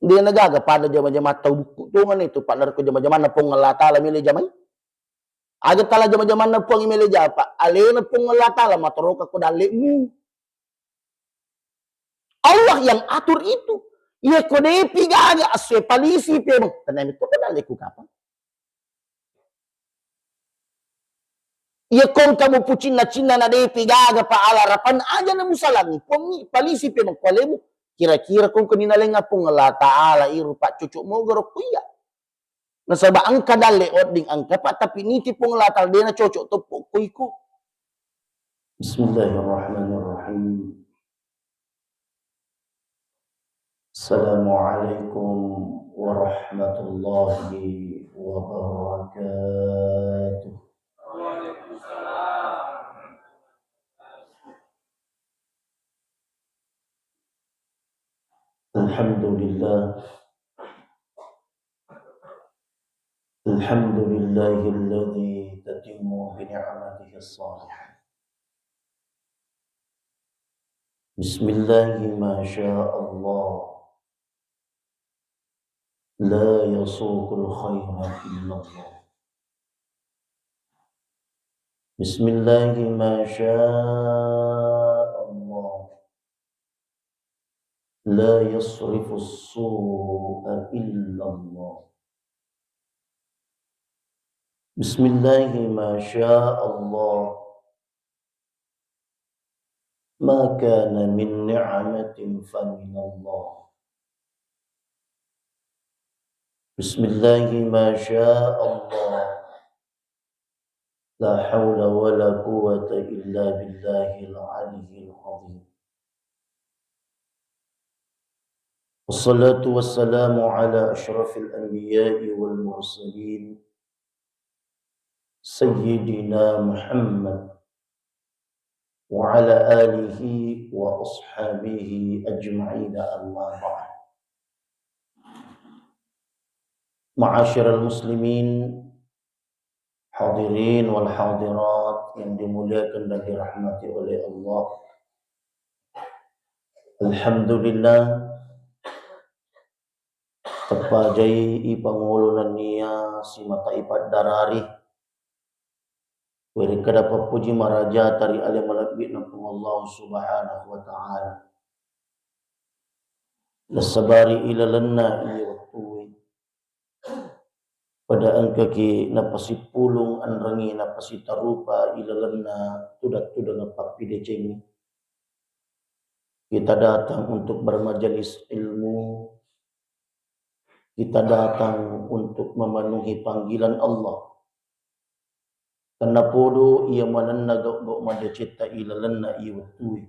Dia nagaga pada jama-jama tahu tungan itu partner ko jama-jama na pong ngalata milih jamai. Aga tala jama-jama na pong milih japa. Ale na pong ngalata la matoroka ko dalimu. Allah yang atur itu. Ia kode pigaga aswe palisi pero tanam itu ko daliku kapan. Ia kong kamu pucin na cina na de pigaga pa alarapan aja na musalangi. Pongi palisi pero kwalemu. Kira-kira kung kaninalenga pong ngalata ala iru pak cucuk mo garok kuya. Nasaba ang kadali oding ang kapat tapi niti pong latal de na cocok to kuiku. Bismillahirrahmanirrahim. Assalamualaikum warahmatullahi wabarakatuh. Alhamdulillah. Alhamdulillahilladzi tatimmu bi ni'matihi as-salihah. Bismillahi ma sya'allah. La yasuqul khaira illallah. Bismillahi ma sya'allah. La yasrifus su'a illallah. Bismillahi ma sya'allah. Ma kana min ni'matin faminallah. Bismillahi ma sya'allah. La hawla wa la quwwata illa billahil aliyyil azim. Wassalatu wassalamu ala asyrafil anbiya'i wal mursalin Sayyidina Muhammad wa ala alihi wa ashabihi ajma'ina amma ba'd. Ma'asyiral muslimin, hadirin wal hadirat yang dimuliakan dan dirahmati oleh Allah. Alhamdulillah terpajai ipangulunan niya si mata ipad darari wiri kadapa puji maraja tari alim malabit na Allah subhanahu wa ta'ala lasabari ilalanna iya waktuwi pada angka ki napasipulong anrangi napasitarupa ilalanna tudat-tudat napapideceng. Kita datang untuk bermajelis ilmu. Kita datang untuk memenuhi panggilan Allah. Karena podo ia mananna gok madecita ilalanna iya waktuwi.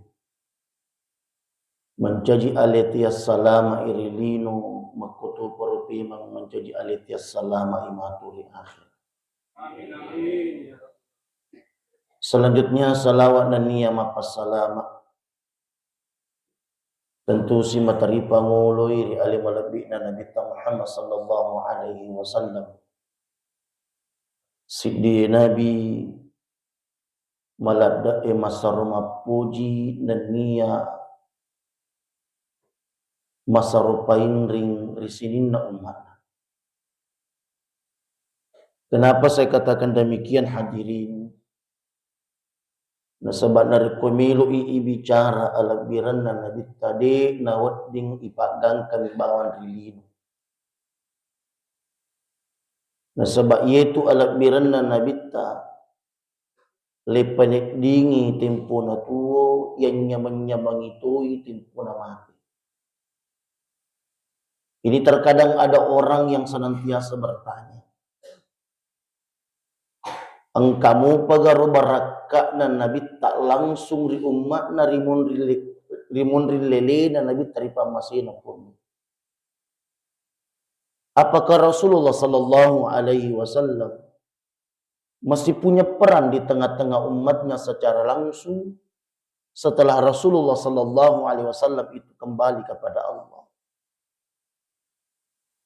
Mencaji aletias salama irilino makutu perupimang mencaji aletias salama imaturi akhir. Amin amin. Selanjutnya salawat dan niyama passalama. Tentu si matari pangului ri alim alabi na Nabi Muhammad sallallahu alaihi wasallam. Siddi Nabi malada masaruma puji dan niya masarupain ring risinin na umat. Kenapa saya katakan demikian hadirin? Nasabak dari kumilu bicara alabiran na Nabi tadi nawat ding ipagang kami bawan rilin. Nasabak yaitu alabiran na Nabi ta lepanik dingi tempo na tuo yang nyamang itu tempo na mati. Ini terkadang ada orang yang senantiasa bertanya, engkamu pagaru baraka na Nabi tak langsung ri umat na rimun rilele na Nabi taripa masih pun. Apakah Rasulullah sallallahu alaihi wasallam masih punya peran di tengah-tengah umatnya secara langsung setelah Rasulullah sallallahu alaihi wasallam itu kembali kepada Allah?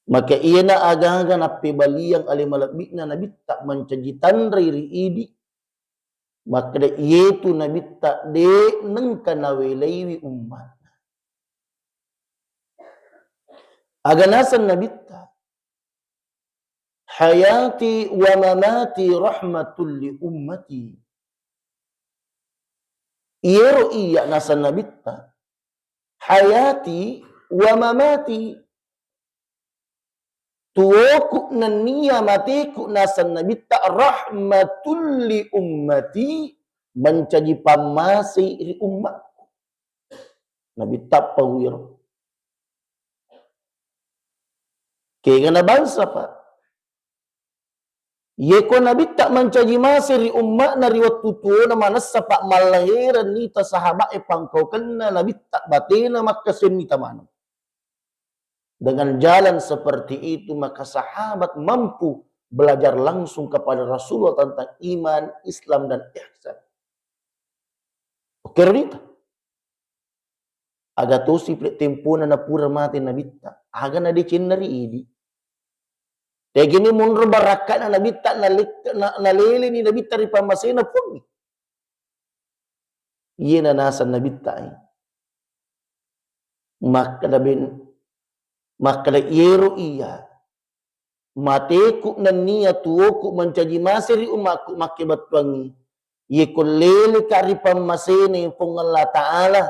Maka ia na aga-aga na pibaliang alimalabik na Nabi tak mencajitan riri idi. Maka da ia tu Nabi tak de nengkanawelaiwi umat. Aganasan nabitta. Hayati wa mamati rahmatul li ummati. Iyero iya nasan nabitta. Hayati wa mamati. Tuwoku nania matiku nasan nabitta rahmatul li ummati. Mencaji pamasi ri umatku. Nabitta pawiro. Kaya na bangsa pa. Yeko nabitta mencaji masiri umma na riwat tutuo na manasa pa malahiran nita sahaba pangkau kena nabitta batina makasin nita manam. Dengan jalan seperti itu maka sahabat mampu belajar langsung kepada Rasulullah tentang iman, Islam dan ihsan. Oke rita. Aga tosi plek tempona na pura mati nabitta. Aga na di cinari ini. Kaya gini mundur barakat na nabita nalili ni nabita ri pamasina pun. Iye na nasa nabita ay. Makala iyero iya. Mateku na niya tuwoku mencaji masiri umaku makibatwangi. Iye kulili ka ri pamasina yung pong Allah Ta'ala.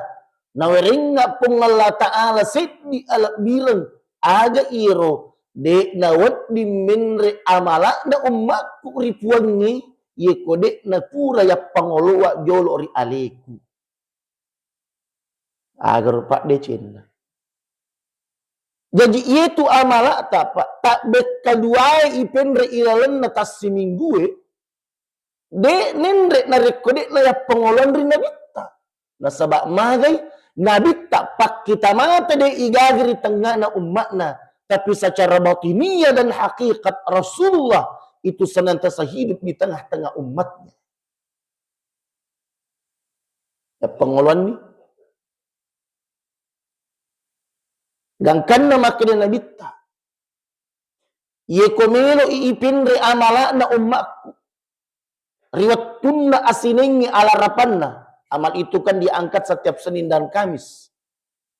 Nawering nga pong Allah Ta'ala sidni alak bilang aga iro. De nawat di minre amala na umakku ripuangi ye kode na pura ya pangolowa jolo ri aleku agar pak de cina jadi itu amala tak bekaduai ipenre ilalan na tas seminggu de nendre na rekode na ya pangolon ri nabita na sabak magay nabita pak kita mata de igagri tengah na umatna. Tapi secara batiniah dan hakikat Rasulullah itu senantiasa hidup di tengah-tengah umatnya. Ya pengolahan ni. Gangkan na makin nabita. Ye komelo iipinre amala na umatku. Riwat tunna asiningi ala rapanna. Amal itu kan diangkat setiap Senin dan Kamis.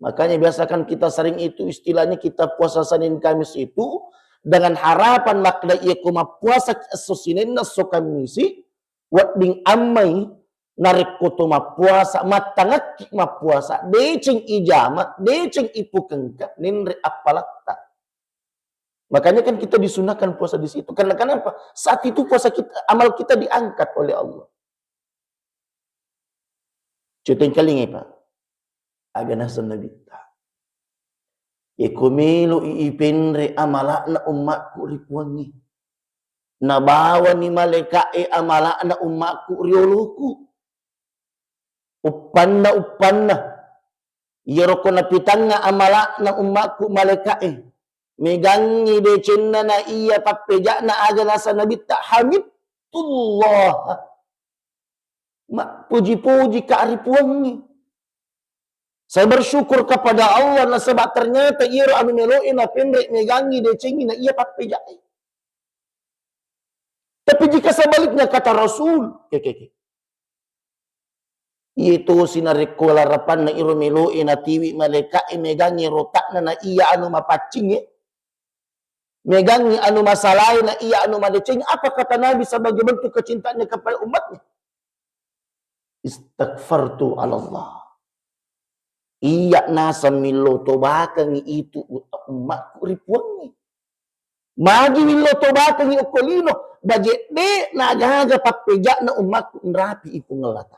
Makanya biasakan kita sering itu istilahnya kita puasa Senin Kamis itu dengan harapan makna ia kuma puasa Senin na so Kamisi wading amai narik kutu ma puasa matangak ma puasa decing ijama decing ipu kengka ninre apalakta. Makanya kan kita disunahkan puasa di situ karena kenapa? Saat itu puasa kita amal kita diangkat oleh Allah. Cuting kalingi Pak. Aganasan nabita. Ikumilo iipinre amala na umakku ripuangi. Nabawa ni malekae amala na umakku rioluku. Upanna. Yeroko napitanga amala na umakku malekae. Megangi de cinna na iya papeja na aganasan nabita. Hamidullah. Puji-puji ka ripuangi. Saya bersyukur kepada Allah na sebab ternyata iro anu meloin na pendek megangi decengi na iya papejai. Tapi jika sebaliknya kata Rasul, itu sinarikola rapan na iro meloin na tiwi malaikai megangi rotak na iya anu mapacing megangi anu masalai na iya anu madecing. Apa kata Nabi sebagai bentuk kecintaannya kepada umatnya? Istighfartu ala Allah. Iya nasa milo tobakang itu umatku ripuangi. Magi milo tobakang ukolino. Baje de nagaga papejak na umatku nerapi itu ngelata.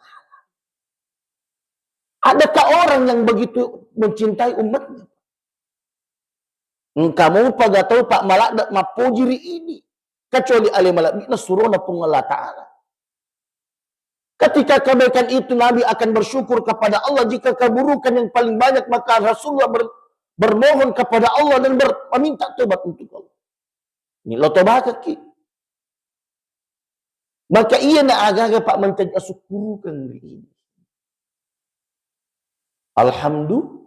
Adakah orang yang begitu mencintai umatnya? Kamu pagatau pak malak dak mapojiri ini. Kecuali ali malak na suruh na pengelata. Ketika kebaikan itu Nabi akan bersyukur kepada Allah. Jika keburukan yang paling banyak maka Rasulullah bermohon kepada Allah dan meminta tobat untuk Allah. Ini lo tobat ki. Maka ia na agak pak mentajak syukurkan ini. Alhamdulillah.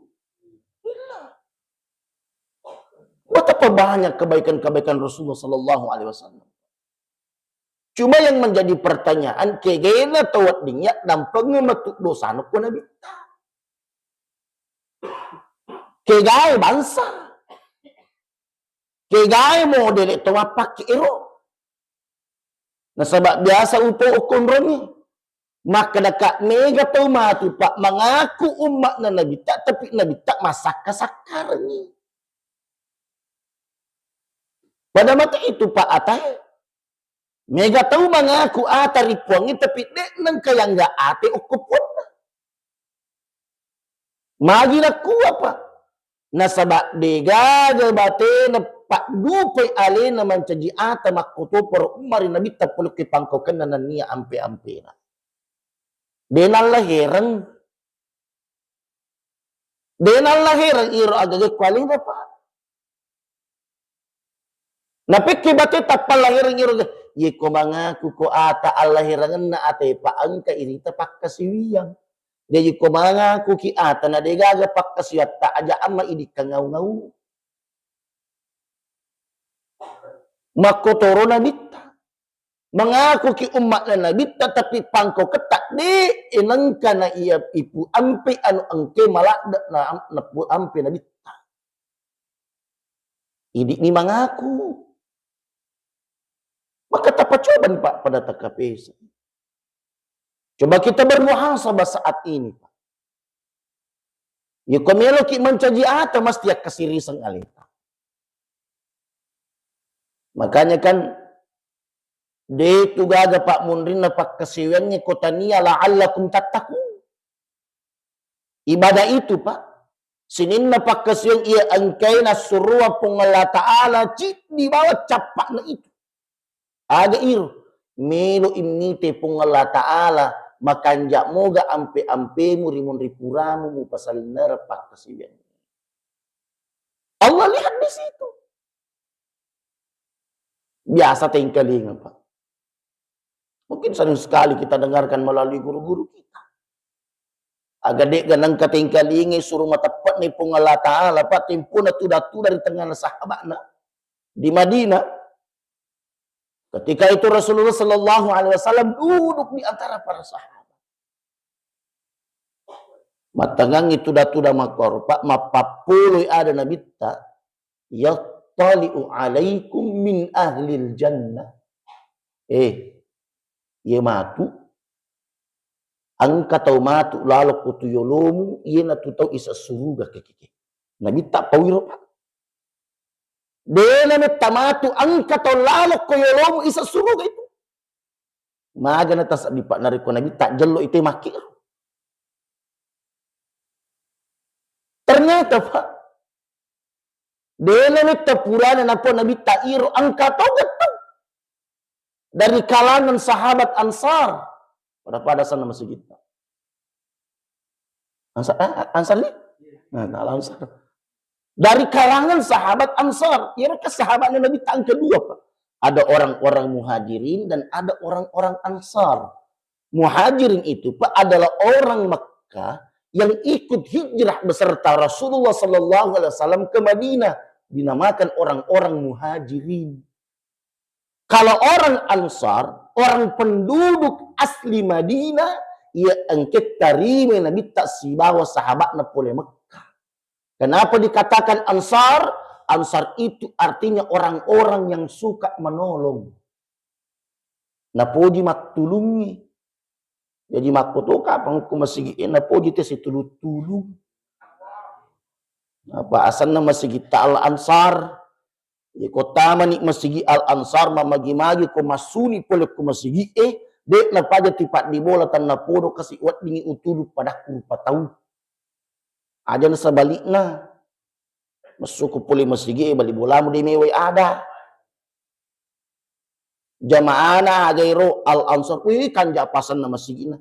Betapa banyak kebaikan-kebaikan Rasulullah Sallallahu Alaihi Wasallam. Cuma yang menjadi pertanyaan, kegena tawat dinyak dan pengemetuk dosa nuku Nabi. Kegai bangsa. Kay gaya mo dili tumapak iro. Nasabak biasa upo ukon rongi. Maka daka mega tau mati pak mengaku umat na nabita tapi nabita masaka-sakar ni. Pada mata itu pak atay. Mega tau mengaku atari puangi tapi dek nang kaya nga ate ukupon na. Magi na kuwa pa. Nasabak dega bate na pak dupay ale na mancaji ata makuto por umari nabita puluk kipangkokan na niya ampe-ampe na. Denal lahiran iro agagay kwali na pa. Napiki bati tapal lahiran iro. Ye ko mga kuko ata alahirangan na ate paang ka irita pakkasiwiyang. Ye ko mga kuki ata na degaga pakkasiwat ta aja ama idik ka ngaw-ngaw. Makotoro na bita. Mengaku ki umat na nabita tapi pangko ketak di inang ka na iya ipu ampe anu angke malak na pu ampe nabita. Idik ni mengaku. Maka tapacoban pak pada takapesa. Coba kita bermuhasabah saat ini pak. Ya komelo ki mencaji ata mesti kasirisan alita. Makanya kan de tugaga Pak Mundrin na pagkasiwennya kota niya la'allakum tattaqun. Ibadah itu Pak. Sinin na pagkasiwen iya angkay na suruwa pong Allah Ta'ala cik di bawah capak na itu. Aga iro. Melo imnite pong Allah Ta'ala makanja moga ampe-ampe mu rimun ripuramu mu pasalin na pagkasiwen. Allah lihat di situ. Biasa tingkalingan Pak. Mungkin sering sekali kita dengarkan melalui guru-guru kita. Agak dek ganang katingkalingi suruh matapat ni pung Allah Ta'ala. Pak timpu na tudatu dari tengah sahabat na. Di Madinah. Ketika itu Rasulullah Sallallahu Alaihi Wasallam duduk di antara para sahabat. Matangang itu datu da makor. Pak mapapuluy ada nabita. Yattali'u alaikum min ahlil jannah. Ye matu ang kataw matu lalo kutuyolomu iye natutaw isa suruga kekeke. Nabita pawiro pa. Dena na tamatu ang kataw lalo kuyolomu isa suruga itu. Maaga na tas di pa nariko nabita jalo ito makir. Ternyata Pak. Dena na tapurana na po nabita iro ang kataw gataw. Dari kalangan sahabat Ansar. Pada sana masjid. Ansar ni? Nah, Ansar. Dari kalangan sahabat Ansar. Ya mereka sahabatnya Nabi tahun kedua Pak. Ada orang-orang muhajirin dan ada orang-orang Ansar. Muhajirin itu Pak adalah orang Mekah yang ikut hijrah beserta Rasulullah Sallallahu Alaihi Wasallam ke Madinah. Dinamakan orang-orang muhajirin. Kalau orang Ansar, orang penduduk asli Madinah, ia angket tarime Nabi tak si bawa sahabat na pole Mekah. Kenapa dikatakan Ansar? Ansar itu artinya orang-orang yang suka menolong. Napoji maktulungi. Jadi makutuka pangku masigiin napoji te si tulung. Apa asan na masigita al-Ansar? Ye kota manik masigi al-Ansar mamagi-magi ko masuni pole ko masigi dek na paja tipat di bola tan na podo kasi wat dingi utudu pada ku patau. Aja na sabalik na. Masuko pole masigi bali bola mo di meway ada. Jamaana agairo al-Ansar wi kanja pasan na masigi na.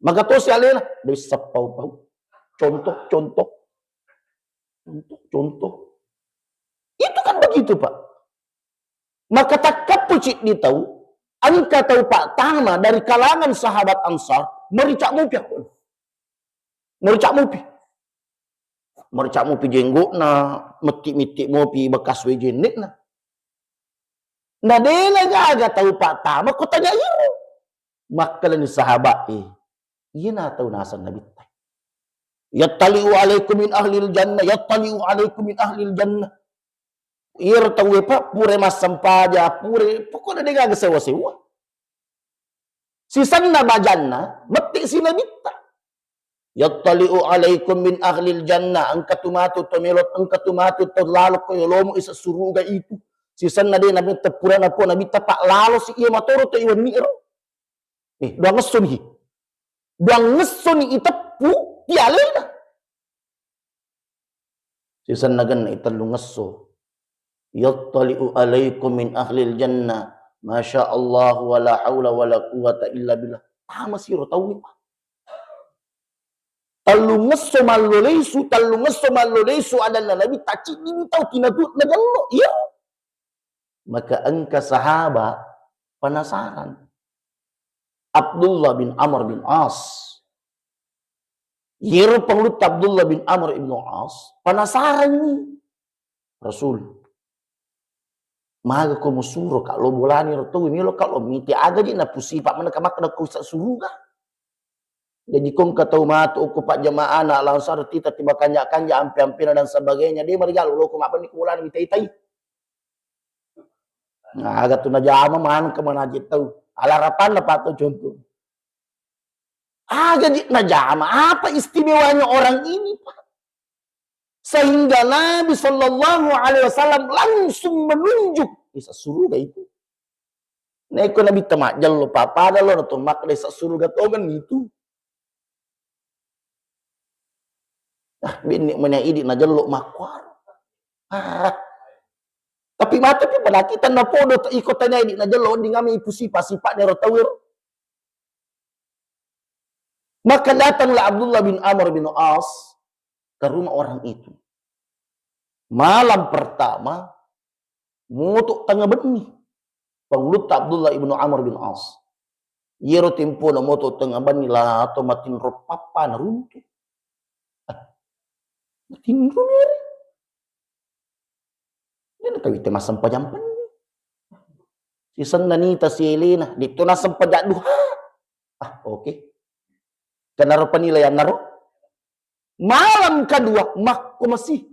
Magato si alena dari sapaw-paw. Contoh. Itu kan begitu Pak. Maka tak kapucik ditahu, angka tahu Pak Tama dari kalangan sahabat Ansar, mericak mupi aku. Mericak mupi jenggot na, metik-metik mupi bekas wejenik na. Nah dia agak tahu Pak Tama, aku tanya iya. Maka ni sahabat iya na tahu nasan Nabi. Yattali'u alaikum min ahlil jannah, yattali'u alaikum min ahlil jannah. Ir tahu pa pure mas sampaja pure pokoknya dia gak sewa-sewa. Sisan na bajanna mati sila bitta. Yattali'u alaikum min ahlil jannah ang katumatu tomilot ang katumatu to lalo ko yolomo isa suruga itu. Sisan na din nabi tapura na po nabi tapak lalo si iya matoro to iwan miro. Doang ngeson hi. Doang ngeson itapu tialena. Sisan na gan italung ngeso. Yattali'u alaikum min ahlil jannah. Masya Allah wala hawla wala quwata illa billah. Tama siro tahu pa. Talungas somalolesu adalah nabi taci ini tahu tinatut nagalo. Iya. Maka engka sahabat penasaran. Abdullah bin Amr bin As. Yero panglut Abdullah bin Amr bin As penasaran nih. Rasul. Maga ko musuro kalau bolani roto milo kalau miti aga di na pusipa mana kamak na ko sa suruga. Jadi kong katau matu ko pak jamaah na langsar tita tiba kanja-kanja ampe-ampena dan sebagainya dia marigal lo ko mapan ni kulan mitai-tai. Nah agak tu na jama man ka manajit tau. Alarapan na pato contoh. Agak na jama apa istimewanya orang ini Pak? Sehingga Nabi Shallallahu Alaihi Wasallam langsung menunjuk bisa surga itu. Neko Nabi temak jalo papa ada lo nato mak desa surga togan itu. Bini mana idi na jalo makwar. Tapi mata pi pada kita na podo ikotanya idi na jalo di ngami ipusipa-sipa nero tawir. Maka datanglah Abdullah bin Amr bin As ke rumah orang itu. Malam pertama mutuk tengah benih. Panglut Abdullah ibnu Amr bin As. Yero tempo na mutuk tengah benih lah atau matin ropapa na runtuh. Matin runtuh. Dia na tahu tema sampajampan. Sisan nanita si Elena dito na sampajak duha. Oke. Kenaro penilaian naro. Malam kedua makku masih.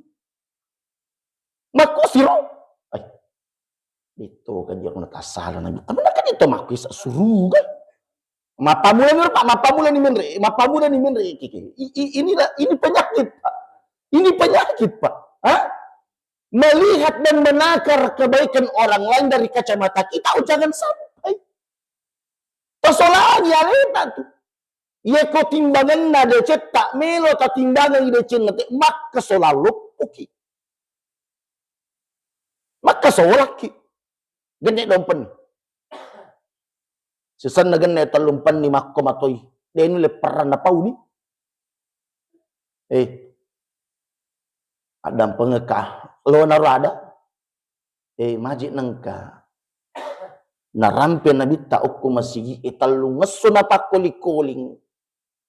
Makku siro. Itu kan dia kena salah nabi. Tapi nak itu makku isa suruga. Mapamulan ni Pak, mapamulan ni menre. Ini penyakit Pak. Ini penyakit Pak. Melihat dan menakar kebaikan orang lain dari kacamata kita, jangan sampai. Persoalan ya reta tuh. Ye ko timbangan na de cetak melo ta timbangan ide cin nanti maka solalu oke. Maka solaki. Gede dompen. Sesan na gene talumpan ni makko matoy. De ni le peran na pau ni. Adam pengekah lo narada. Majid nangka. Narampe na bita okko masigi italung ngeso na pakoli-koling.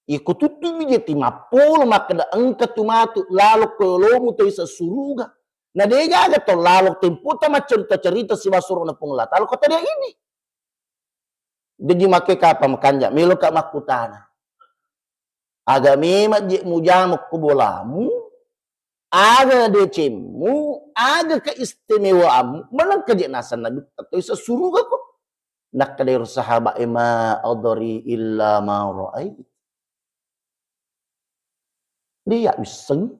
Ikututu mijeti mapolo makada angka tumatu lalu kolomu to isa suruga. Na dega aga to lalu temputa cerita si masuro na pungla. Lalu kata dia ini. Jadi make kapa makanja melo ka makutana. Aga mema je mujamuk kubolamu. Aga decemu, aga keistimewaanmu. Manang kaje nasan nabi to isa suruga ko. Nakkadir sahabat ima adari illa ma ra'ait. Dia iseng.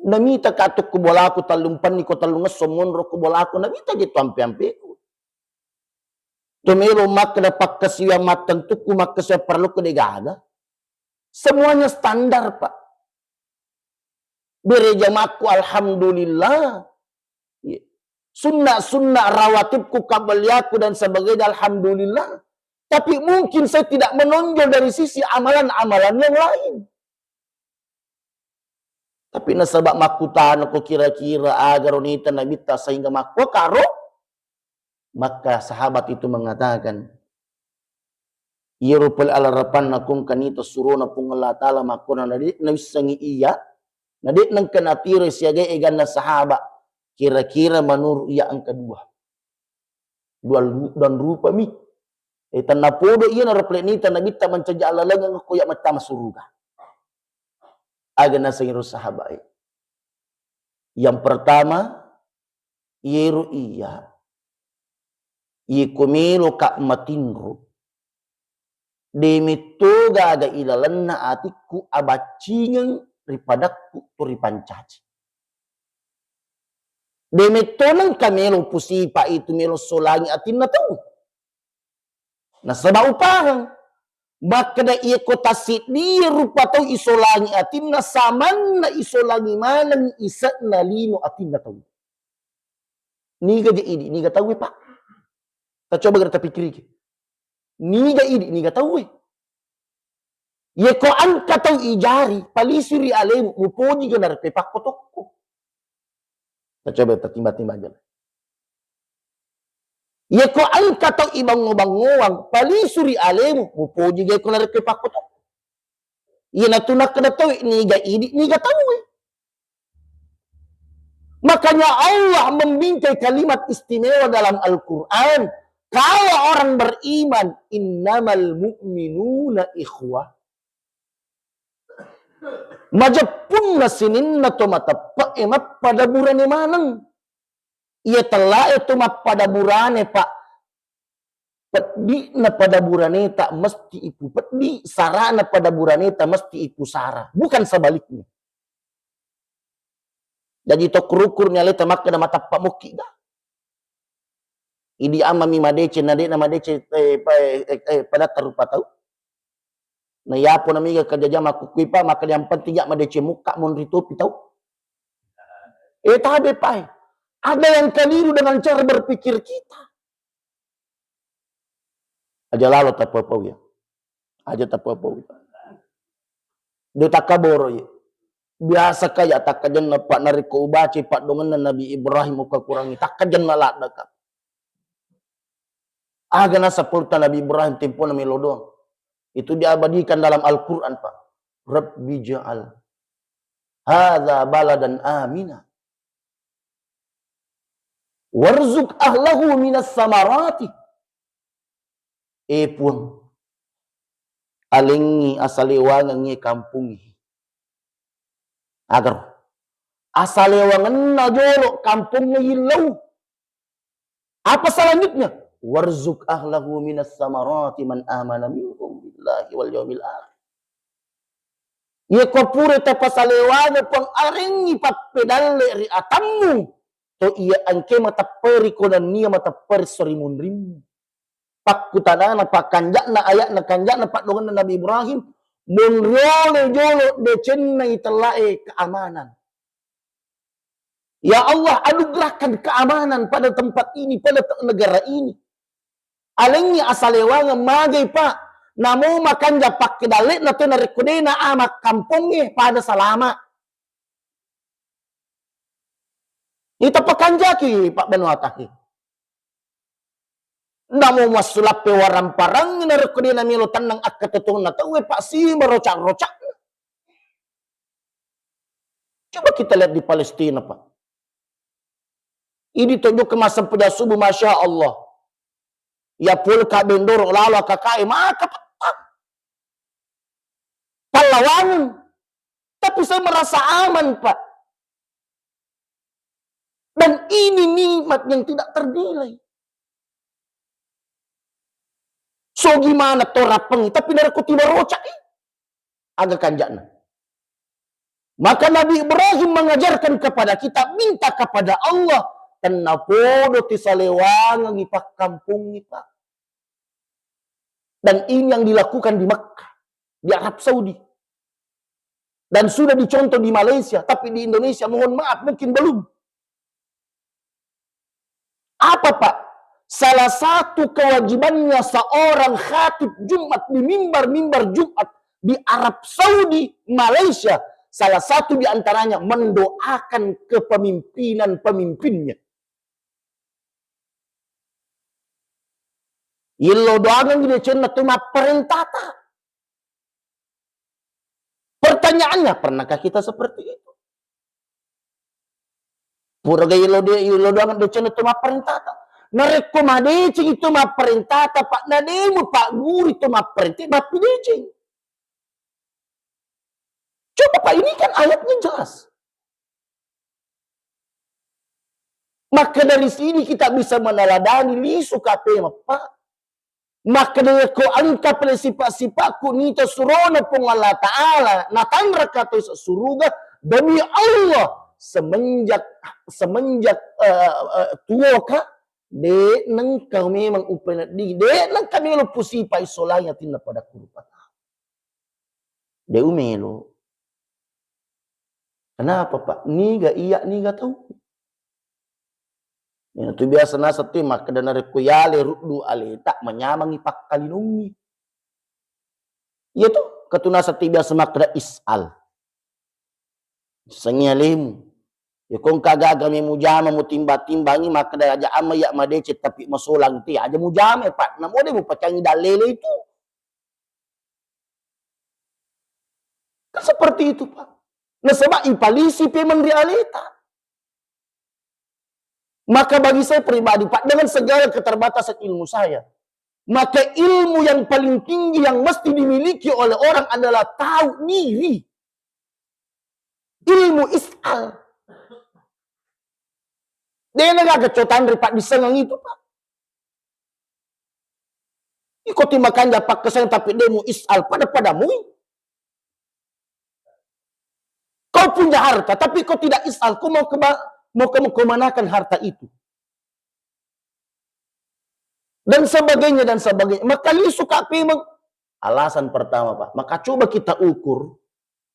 Namita katuk kubolaku talumpan ni ko talungas somonro kubolaku namita gitu ampe-ampe ko. Tumiro makna pakkasiya matantuku makkasiya perlu ko degaga. Semuanya standar Pak. Berejamaku alhamdulillah. Sunnah rawatibku kabaliaku dan sebagainya alhamdulillah. Tapi mungkin saya tidak menonjol dari sisi amalan-amalan yang lain. Tapi nasabak makutan aku kira-kira agar onita nabita sehingga makwa karo. Maka sahabat itu mengatakan. Yerupal alarapan nakung kanita suruna pungala ta'ala makuna nadik nabisangi iya. Nadik nang kanatire siyaga egan na sahabat. Kira-kira menurut ia ang kedua. Dan rupa mi. Tanah podo iya naraplenita nabita mencegah alalangan kuya mata masuruga. Aga na sa sahabat. Yang pertama, yeru iya. Ikumilo kak matinro. Demito gaga ilalan na atiku abacingan ripadaku turipancaci. Demito nang kamelo pusipa itu melo solangi atin na tau. Na sabau parang. Maka da iya kota dia rupa tau isolangi atin na saman na isolangi manang isa na lino atin na tau. Niga di idi, niga tau pak. Ta coba kita pikir. Niga idi, niga tau ye ko an katau ijari, palisuri alemu, mupoji ka narpepak kotokku. Ta coba kita timba-timba aja. Ye ko an katau ibang-bangowang, palisuri alemu, mupoji ka narpepak kotokku. Ye natunak ka na tau, niga idi, niga tau Makanya Allah membingkai kalimat istimewa dalam Al-Quran. Kalau orang beriman, innamal mu'minuna ikhwah. Majapun na sinin na tumatapak emat pada burane manang. Ia telah itu pada burane pak. Pedi na pada burane tak mesti ipu pedi. Sarana pada burane tak mesti ipu sara. Bukan sebaliknya. Jadi to kurukurnya le tamak na matapak muki dah. Idi ama mi madece nade na madece pada tarupa tahu. Na yapo na miga kajajama kukuipa maka yang penting ya madece muka mon ritupi tahu. Tabe pai. Ada yang keliru dengan cara berpikir kita. Aja lalu tapapau ya. Aja tapapau. Do takaboro ya. Biasa kaya takajan na pak nariko ubaci pak dongan na Nabi Ibrahim muka kurangi takajan malak dakap. Aga na sapulta Nabi Ibrahim tempo na milo doang. Itu diabadikan dalam Al-Quran pak. Rabbi ja'al hadza baladan amina. Warzuk ahlahu minas samarati. Puang. Alingi asaliwangan ngi kampungi. Agar asaliwangan na jolo kampungnya hilau. Apa selanjutnya? Warzuk ahlahu minas samarati man amana minkum billahi wal yawmil akhir. Ye ko pure ta pasalewana pang aringi papedalle ri atammu. To iya angke mataperi ko dan niya mataperi sorimun rim. Pakkutanana pakanjakna ayatna kanjakna pak dongan Nabi Ibrahim. Monrole jolo de cennai telae keamanan. Ya Allah anugerahkan keamanan pada tempat ini, pada negara ini. Alengnya asalewangan magai pak. Namo makan japak kedalik na to narekodena amak kampungnya pada salama. Ita pakanjaki pak Benuatahi. Namo masulap pewaram parang narekodena milo tanang akatutong na tawe pak si merocak-rocak. Coba kita lihat di Palestina pak. Ini tunjuk kemasan pada subuh Masya Allah. Ya pul kabendor lalu kakai maka petang. Pahlawan. Tapi saya merasa aman pak. Dan ini nikmat yang tidak ternilai. So gimana torapengi. Tapi dari kutiba rocak agak kanjakna. Maka Nabi Ibrahim mengajarkan kepada kita. Minta kepada Allah. Tenapodo tisalewangan ngipak kampung pak. Dan ini yang dilakukan di Makkah. Di Arab Saudi. Dan sudah dicontoh di Malaysia. Tapi di Indonesia mohon maaf mungkin belum. Apa pak? Salah satu kewajibannya seorang khatib Jumat di mimbar-mimbar Jumat di Arab Saudi, Malaysia. Salah satu di antaranya mendoakan kepemimpinan-pemimpinnya. Ilo doangan gini cenna tuma perintata. Pertanyaannya, pernahkah kita seperti itu? Pura ilo doangan gini cenna tuma perintata. Narekomendasi itu mah perintata pak nademu pak guru itu mah perintah tapi decing. Coba pak ini kan ayatnya jelas. Maka dari sini kita bisa meneladani lisu KP Pak. Maka dari ko angka pada sifat-sifat ku nito surona pong Allah Ta'ala. Natan rakato sa suruga. Demi Allah. Semenjak tua ka. De nang kau memang upena di. De nang kami lo pusipa isolanya tinda pada kurupat. De umelo. Kenapa Pak? Niga iya niga tahu. Ya, itu biasa nasa tuh maka dan kuyale rudu ale tak menyamangi pak kalinungi. Iya tuh katuna sa biasa makda isal. Sengyalemu. Ya kong kagaga me mujama mo timba-timbangi makda aja ama ya madece tapi masolang ti aja mujama Pak. Namo de mo pacangi dalele itu. Kan seperti itu Pak. Nah sebab ipalisi pemen realita. Maka bagi saya pribadi Pak, dengan segala keterbatasan ilmu saya, maka ilmu yang paling tinggi yang mesti dimiliki oleh orang adalah tahu diri. Ilmu is'al. Dia nggak kecotan dari Pak disengang itu Pak. Ikuti makan Pak keseng tapi dia mau is'al padamu. Kau punya harta tapi kau tidak is'al, kau mau kemanakan harta itu. Dan sebagainya. Maka lisu KP memang alasan pertama Pak. Maka coba kita ukur.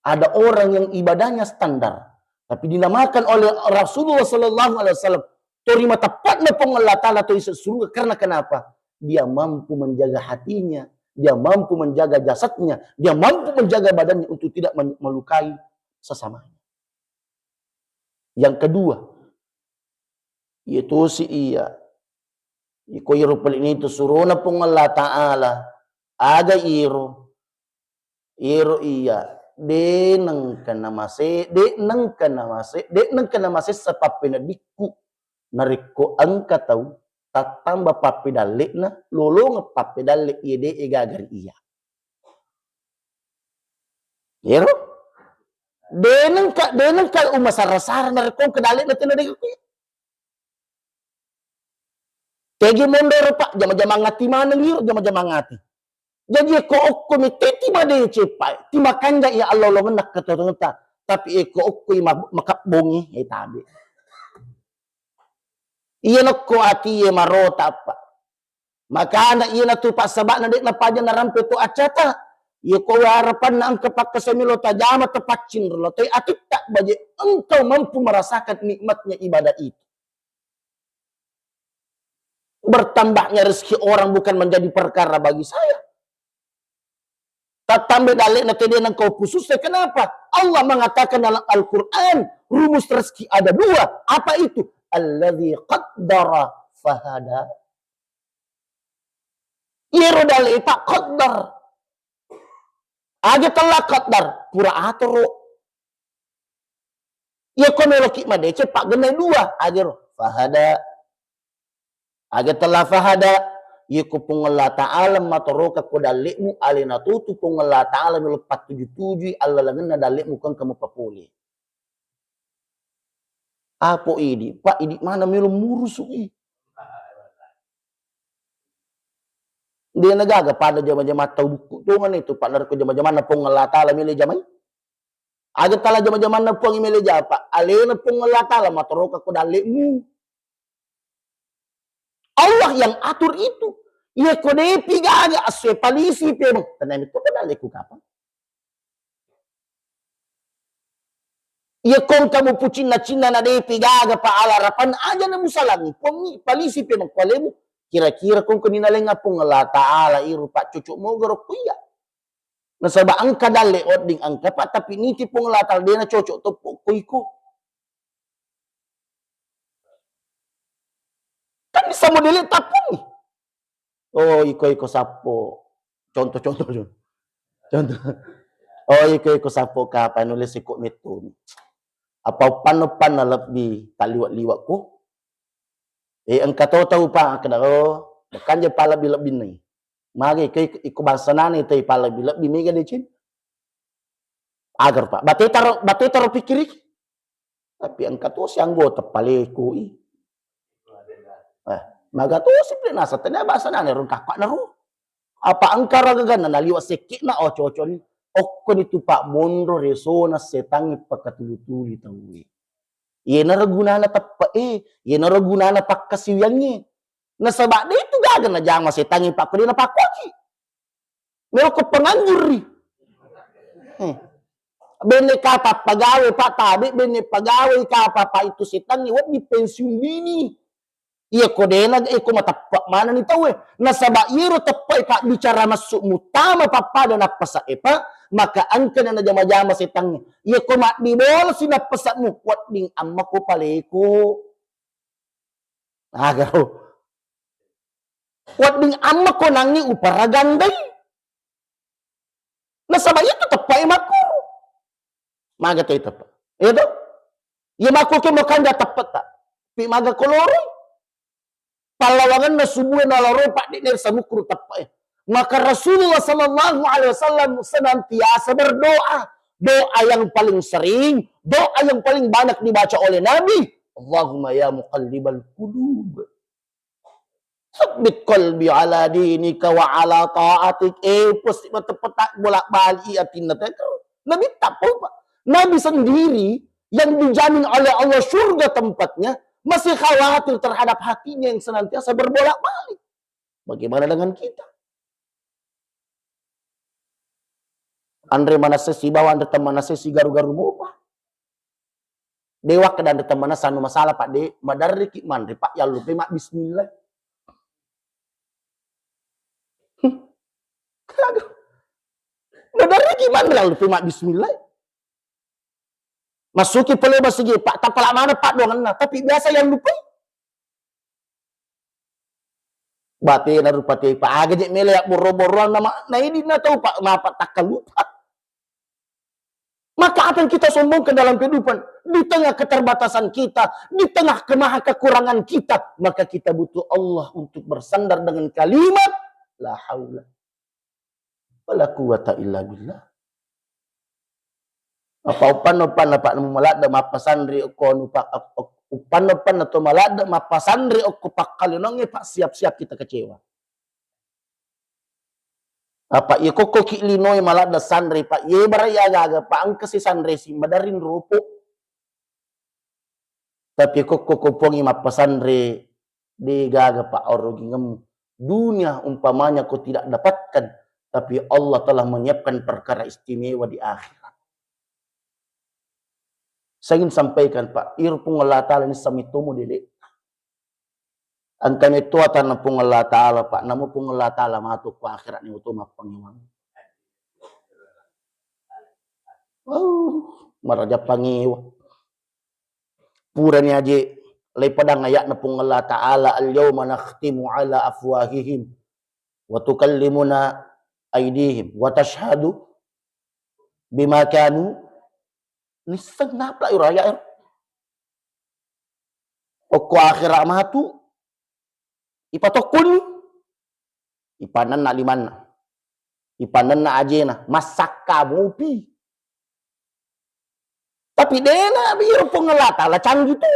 Ada orang yang ibadahnya standar. Tapi dinamakan oleh Rasulullah SAW. Terima tepatnya pengelatan atau surga. Karena kenapa? Dia mampu menjaga hatinya. Dia mampu menjaga jasadnya. Dia mampu menjaga badannya untuk tidak melukai sesamanya. Yang kedua. Yaitu si iya. Iko iro paling itu suruna pong Allah Ta'ala. Aga iro iya. De nang kanamase sa papinadiku. Nariko angka tahu. Tatamba papidalik na. Lolo nga papidalik iya de igagar iya. Iro? De nang ka umasarasara nariko kedalik na tinadiku iya. Tegi mondoro Pak, jama-jama ngati mana liru, jama-jama ngati. Jadi eko komite tiba de cepai, tiba kanja ya Allah lo ngenak kata. Tapi eko makap bongi ya tabi. Iya nak ko ati ya marota Pak. Maka anak iya na tu Pak sabak na dek na paja na rampe tu acata. Iya ko harapan na ang kapak kasamilo tajama tepat cinrlo. Tapi ati tak baje engkau mampu merasakan nikmatnya ibadah itu. Bertambahnya rezeki orang bukan menjadi perkara bagi saya. Tambah dalek nanti dia kau khususnya. Kenapa? Allah mengatakan dalam Al-Quran, rumus rezeki ada dua. Apa itu? Alladzi qaddara fahada. Iro dalek tak qaddar. Aga telah qaddar. Pura atoro. Ya konoloki madece pak genai dua. Aga fahada. Aga telah fahada, yiku pungala ta'ala matoroka ko dalikmu alina tutu pungala ta'ala milupat 77 Allah langan na dalikmu kan kamu papuli. Apo ini? Pak ini mana milu murusu i? Dia nagaga pada jama-jama tahu buku tungan itu Pak narko jama-jama na pungala ta'ala milu jamai. Aga tala jama-jama na pung milu japa, alina pungala ta'ala matoroka ko dalikmu. Allah yang atur itu. Ya kode pigaga aswe palisi pemang. Tanam itu pedaleku kapan? Ya kong kamu pucin na cina na de pigaga pa alarapan aja na musalangi. Pongi palisi pemang kolemu. Kira-kira kong kaninaleng apong Allah Ta'ala iru pak cucuk mo garok kuya. Nasaba angka dale oding angka pa tapi niti pong Allah Ta'ala na cocok to kuiko. Kan bisa modelnya tapung. Oh, iko sapo. Contoh. Oh, iko sapo ka panulis iko metun. Apa pan na lebih taliwat-liwat ko? Ang tahu pa kadaro, bukan je pala lebih ni. Magi iko basanane tay pala lebih mega decin. Agar Pak, batu taro pikir. Tapi ang kato si anggota pale ko Maga to simple na sa tanya basa na ron kakwa na ro. Apa angkara gagana na liwa sekik na o chochon. Okko nito pa mondro resona setangi pakatulutuli tawi. Ye naraguna na tappa ye naraguna na pakkasiwyangi. Nasaba na itu gaga na jama setangi pa ko na pakwaki. Meron ko panganjuri. Bene ka pa pagawe pa tabi bene pagawe ka pa itu setangi wat di pensiun bini. Iya ko denag ko matappa mana ni tawe nasaba iro tappa pa bicara masuk mutama papada na pasa pa maka angka na jama-jama setang iya ko mak di bol sinapasa mo kuat ding amma ko paleko agaro kuat ding amma ko nangi uparaganday nasaba ito tappa mako maga tay tappa ito iya mako ke makanda tappa ta pi maga koloro palawangan na subuhan na laro pak di sa mukru tapay. Maka Rasulullah sallallahu alaihi wasallam senantiasa berdoa. Doa yang paling sering, doa yang paling banyak dibaca oleh Nabi. Allahumma ya muqallibal qulub. Tsabbit qalbi ala dinika wa ala ta'atik. Pasti tepat bolak-balik atin natin. Nabi tak apa. Nabi sendiri yang dijamin oleh Allah surga tempatnya masih khawatir terhadap hatinya yang senantiasa berbolak-balik. Bagaimana dengan kita? Andre mana sesi bawa andre mana sesi garu-garu boba. Dewa kedan andre mana sanu masalah Pak De, madarri ki mandri Pak ya lupa mak bismillah. Madarri ki mandri lupa mak bismillah. Masuki pelebas segi Pak tak pelak mana Pak doang nah tapi biasa yang lupa bati na rupati Pak aga je mele yak boro-boroan nama nah ini na tahu Pak ngapa tak lupa maka apa yang kita sombongkan dalam kehidupan di tengah keterbatasan kita di tengah kemaha kekurangan kita maka kita butuh Allah untuk bersandar dengan kalimat la haula wala quwata illa billah. Apa upan apa malada mapasandri ko nupak upan atau malada mapasandri ko pakalunong Pak siap-siap kita kecewa. Apa ye koko ki linoy malada sandri Pak ye baraya gaga Pak ang kasi sandri si madarin rupo. Tapi koko kopongi mapasandri di gaga Pak orogingem dunia umpamanya ko tidak dapatkan tapi Allah telah menyiapkan perkara istimewa di akhir. Saya ingin sampaikan Pak, irpung Allah Ta'ala ni samitomo dili. Ang kami tuatan na pong Allah Ta'ala Pak, namu pong Allah Ta'ala matuk pa akhirat ni uto mapangiwang. Maraja pangiwa. Pura ni aje, lay padang ayak na pong Allah Ta'ala, al-yawma nakhtimu ala afwahihim, wa tukallimuna aydihim, wa tashhadu bima kanu nisang napla uraya o ko akhira matu ipatokun ipanan na liman ipanan na ajena masaka mopi tapi dena biro pengelata lah canggih itu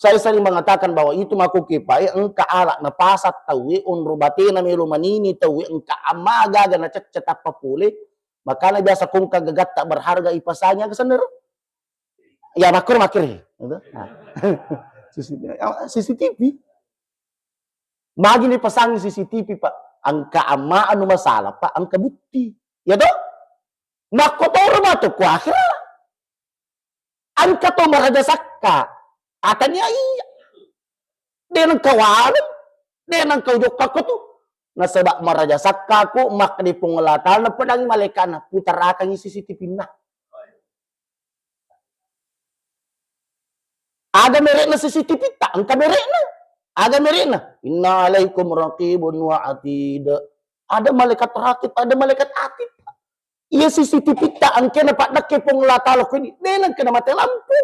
saya sering mengatakan bahwa itu maku kipai engka alak na pasat tawi unru batina melu manini tawi engka amaga gana cecetap papule makanya biasa kung kagagat tak berharga ipasanya ke sana. Ya makir. CCTV. Magi ni pasang CCTV Pak. Angka ama anu masalah Pak, angka bukti. Ya toh? Mako toro mato ko akhira. Angka to maraja sakka. Atanya iya. Denang kawalan. Denang kau jokka ko tu. Nasabak maraja sakka ko mak di pengelatan na pedang malekana putar akan CCTV na. Ada merek na CCTV tak angka merek na. Ada merek na. Inna alaikum raqibun wa atid. Ada malaikat rakib, ada malaikat atid. Iya CCTV tak angke na pak dak ke pengelatan ko ni. Denang kena mati lampu.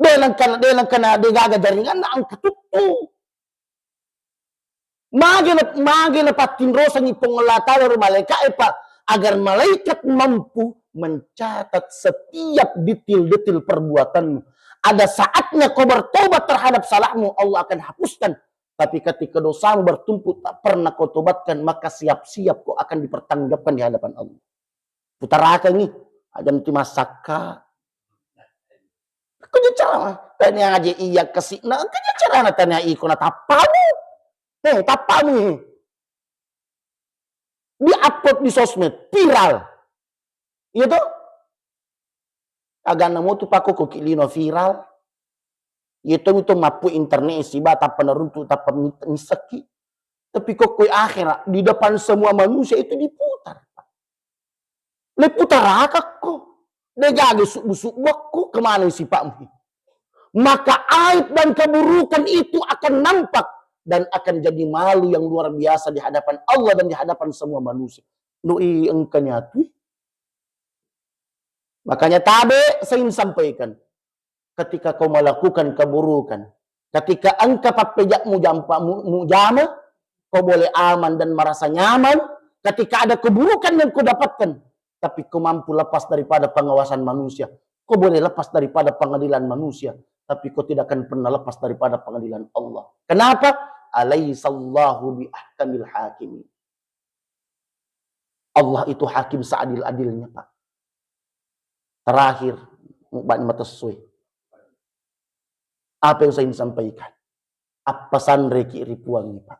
Denang kena digaga jaringan na angka tutu. Magi na patin rosa ni pengelata dari malaikat Pak agar malaikat mampu mencatat setiap detil-detil perbuatanmu. Ada saatnya kau bertobat terhadap salahmu, Allah akan hapuskan. Tapi ketika dosamu bertumpuk tak pernah kau tobatkan, maka siap-siap kau akan dipertanggungjawabkan di hadapan Allah. Putaraka nih, aja nanti masaka. Kau cara tanya aja iya kasih, nah kau cara tanya ikut tapamu, tapamu. Di-upload di sosmed, viral. Iya tuh? Agak nemu tuh paku kukilino viral. Itu mapu internet si bata peneruntu tapa misaki. Tapi kok kue akhirnya di depan semua manusia itu diputar. Leputar akak kok. Degage busuk bakku kemana si Pak? Maka aib dan keburukan itu akan nampak dan akan jadi malu yang luar biasa di hadapan Allah dan di hadapan semua manusia. Nui engkanya tuh. Makanya tabe saya ingin sampaikan. Ketika kau melakukan keburukan, ketika engkau papejakmu jama, kau boleh aman dan merasa nyaman. Ketika ada keburukan yang kau dapatkan, tapi kau mampu lepas daripada pengawasan manusia. Kau boleh lepas daripada pengadilan manusia, tapi kau tidak akan pernah lepas daripada pengadilan Allah. Kenapa? Alaihissallahu biahkamil hakimin. Allah itu hakim seadil-adilnya, Pak. Terakhir, mukbani mata sesuai. Apa yang saya ingin sampaikan? Apa sandre kiri puang ni Pak?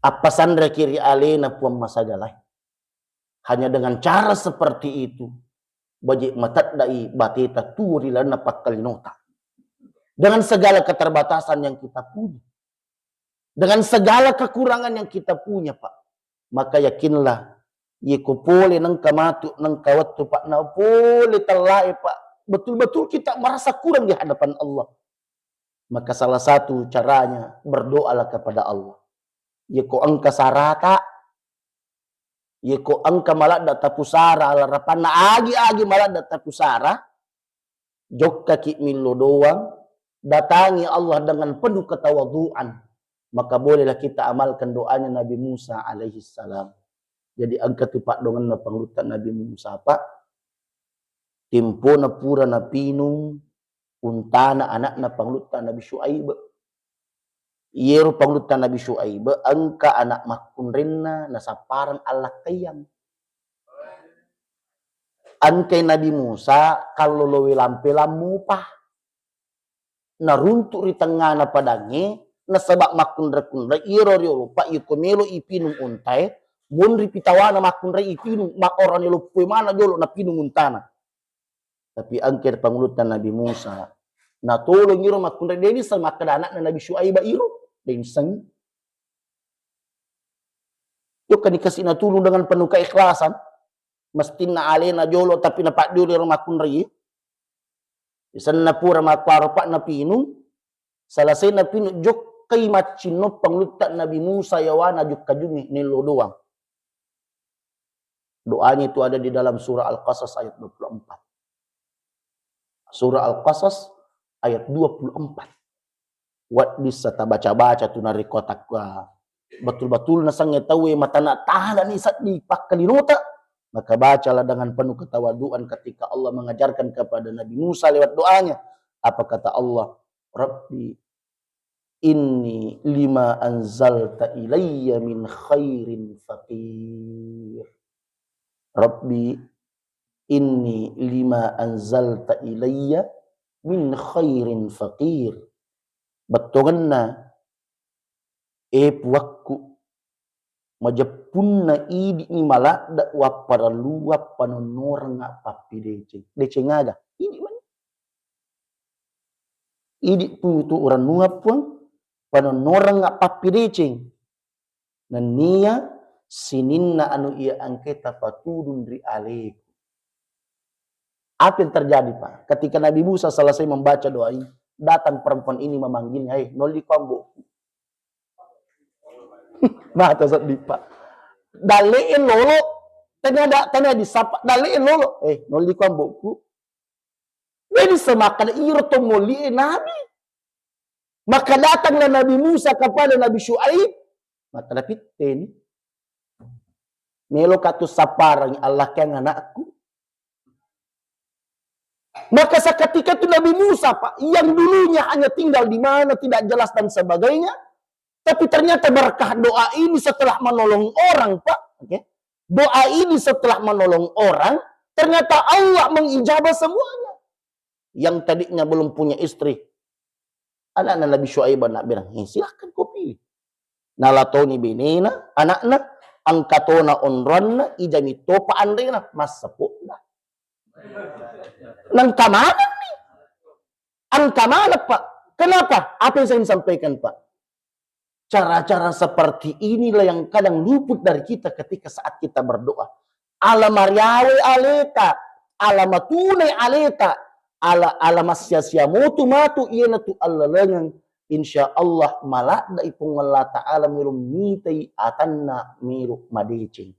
Apa sandre kiri alena puang masagalai? Hanya dengan cara seperti itu, bajik matat dai bateta turi lana pakalinota. Dengan segala keterbatasan yang kita punya, dengan segala kekurangan yang kita punya, Pak, maka yakinlah, yeko pole nang kamatu nang kawat tu Pak, na pole telai Pak. Betul-betul kita merasa kurang di hadapan Allah. Maka salah satu caranya berdoalah kepada Allah. Yeko angka sarata, yeko angka malak data pusara, alarapan na agi-agi malak data pusara, jokka ki milo doang, datangi Allah dengan penuh ketawaduan. Maka bolehlah kita amalkan doanya Nabi Musa alaihi salam. Jadi angka tupak dengan panglutan Nabi Musa Pak. Timpo na pura na pinung untana anak na panglutan Nabi Syuaib. Iyero panglutan Nabi Syuaib angka anak makunrinna na saparang Allah kayang. Angkay Nabi Musa kalau lowe lampe lamupah. Naruntuk di tengah na padangi na sebab makundra-kundra iro rio lupa ikomelo ipinung untay munri pitawana makundra ipinung mak orang lupa mana jolo na pinung untana. Tapi angker pangulutan Nabi Musa. Na tolong iro makundra deni sama anak na Nabi Syuaib iro. Deni sang. Yuk kan dikasih na tulung dengan penuh keikhlasan. Mesti na alena jolo tapi na pak dulu iro makundra iro. Isan na pura makwaro pak na pinung. Salasay na pinung jok kay macino pangulutan Nabi Musa yawana juk kajumi nilo doang. Doanya itu ada di dalam surah Al-Qasas ayat 24. Surah Al-Qasas ayat 24. Wat bisa ta baca-baca tu nari kotak betul-betul nasangnya tahu mata nak tahan isat di pakalinota. Maka bacalah dengan penuh ketawaduan ketika Allah mengajarkan kepada Nabi Musa lewat doanya. Apa kata Allah? Rabbi inni lima anzalta ilayya min khairin faqir. Rabbi inni lima anzalta ilayya min khairin faqir. Betonganna puakku majapunna idi ni malak da wapara luap panonor nga papi deceng aga idi man idi pu tu orang nuap pun panonor nga papi deceng nania sininna anu ia angketa patudun ri aleku. Apa yang terjadi Pak? Ketika Nabi Musa selesai membaca doa ini, datang perempuan ini memanggilnya, "Hei, noli kambo." Nah, tasat di Pak. Dalein lolo, tanya disapa, dalein lolo, noli kambo. Jadi semakan irto moli Nabi. Maka datanglah Nabi Musa kepada Nabi Syuaib. Maka dapit ini. Melo katu saparang Allah kang anakku. Maka seketika itu Nabi Musa, Pak, yang dulunya hanya tinggal di mana, tidak jelas dan sebagainya, tapi ternyata berkah doa ini setelah menolong orang, Pak. Okay? Doa ini setelah menolong orang, ternyata Allah mengijabah semuanya. Yang tadinya belum punya istri. Anak-anak Nabi Syuaib nak bilang, silahkan kau pilih. Nalatoni binina, anak-anak, angkatona onronna, ijami topa andrena, mas sepukna. Nang kamanan nih. Ang kamanan, Pak. Kenapa? Apa yang saya ingin sampaikan, Pak? Cara-cara seperti inilah yang kadang luput dari kita ketika saat kita berdoa. Alamariawe aleta, alamatune aleta, alamasyasyamutu matu iyana tu allalangan. Insya Allah malak da ipung Allah Ta'ala mirum mitai atanna miru madicing.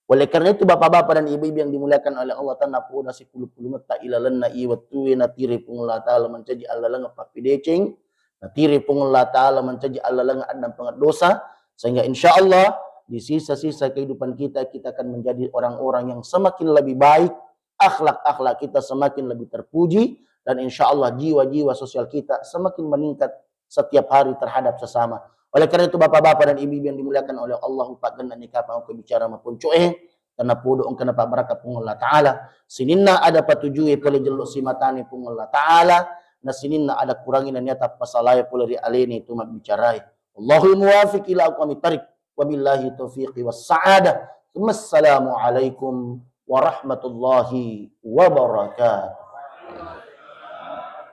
Oleh karena itu bapak-bapak dan ibu-ibu yang dimuliakan oleh Allah Ta'ala puna si puluh-puluh mata ilalanna iwatuwe na tiri pung Allah Ta'ala mencaji allalangan papidecing. Natiri pung Allah Ta'ala mencaji allalangan adang pengat dosa. Sehingga insya Allah di sisa-sisa kehidupan kita, kita akan menjadi orang-orang yang semakin lebih baik. Akhlak-akhlak kita semakin lebih terpuji. Dan insya Allah jiwa-jiwa sosial kita semakin meningkat setiap hari terhadap sesama. Oleh karena itu bapak-bapak dan ibu-ibu yang dimuliakan oleh Allah, Pak Ganda nikah mau bicara maupun cueh karena pudo karena Pak Barakat pung Allah Ta'ala. Sininna ada patujui boleh jeluk si matani pung Allah Ta'ala. Na sininna ada kurangin dan nyata pasalaya boleh rialeni itu mak bicarai. Allahul muwafiq ila aqwamit thariq. Wabillahi taufiqi wassa'adah. Wassalamualaikum warahmatullahi wabarakatuh.